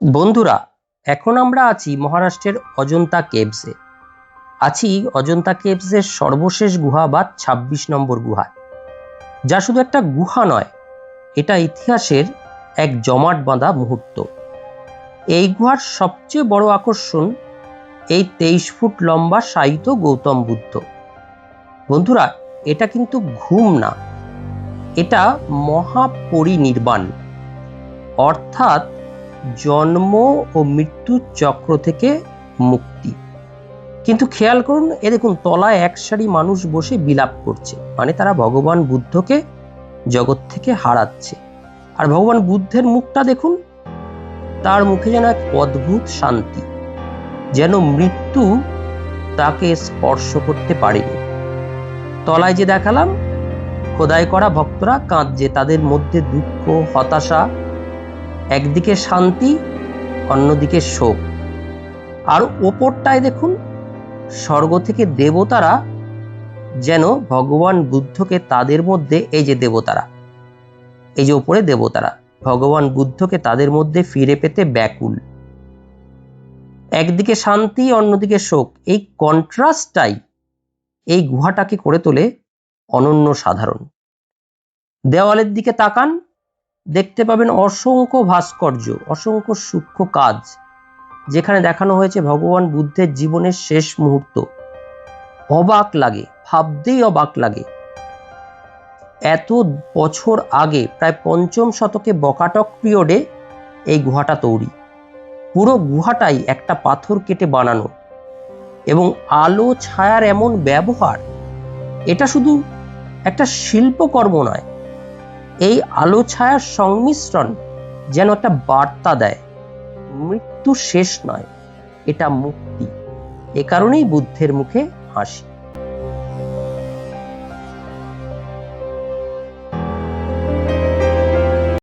বন্ধুরা, এখন আমরা আছি মহারাষ্ট্রের অজন্তা কেভসে। আছি অজন্তা কেভসের সর্বশেষ গুহা বা ২৬ নম্বর গুহায়, যা শুধু একটা গুহা নয়, এটা ইতিহাসের এক জমাট বাঁধা মুহূর্ত। এই গুহার সবচেয়ে বড় আকর্ষণ এই ২৩ ফুট লম্বা শায়িত গৌতম বুদ্ধ। বন্ধুরা, এটা কিন্তু ঘুম না, এটা মহাপরিনির্বাণ, অর্থাৎ জন্ম ও মৃত্যুর চক্র থেকে মুক্তি। কিন্তু খেয়াল করুন, দেখুন তলায় এক সারি মানুষ বসে বিলাপ করছে, মানে তারা ভগবান বুদ্ধকে জগৎ থেকে হারাচ্ছে। আর ভগবান বুদ্ধের মুখটা দেখুন, তার মুখে যেন এক অদ্ভুত শান্তি, যেন মৃত্যু তাকে স্পর্শ করতে পারেনি। তলায় যে দেখালাম, খোদাই করা ভক্তরা কাঁদছে, তাদের মধ্যে দুঃখ, হতাশা, একদিকে শান্তি, অন্যদিকে শোক। আর ওপরটায় দেখুন, স্বর্গ থেকে দেবতারা যেন ভগবান বুদ্ধকে তাদের মধ্যে, এই যে দেবতারা, এই যে ওপরে দেবতারা ভগবান বুদ্ধকে তাদের মধ্যে ফিরে পেতে ব্যাকুল। একদিকে শান্তি, অন্যদিকে শোক। এই কন্ট্রাস্টটাই এই গুহাটাকে করে তোলে অনন্য সাধারণ। দেওয়ালের দিকে তাকান, দেখতে পাবেন অসংখ্য ভাস্কর্য, অসংখ্য সূক্ষ্ম কাজ, যেখানে দেখানো হয়েছে ভগবান বুদ্ধের জীবনের শেষ মুহূর্ত। অবাক লাগে, ভাবতেই অবাক লাগে। এত বছর আগে, প্রায় ৫ম শতকে বকাটক পিরিয়ডে এই গুহাটা তৈরি। পুরো গুহাটাই একটা পাথর কেটে বানানো, এবং আলো ছায়ার এমন ব্যবহার, এটা শুধু একটা শিল্পকর্ম নয়, এই আলো ছায়ার সংমিশ্রণ যেন একটা বার্তা দেয়, মৃত্যু শেষ নয়, এটা মুক্তি। এ কারণেই বুদ্ধের মুখে হাসি।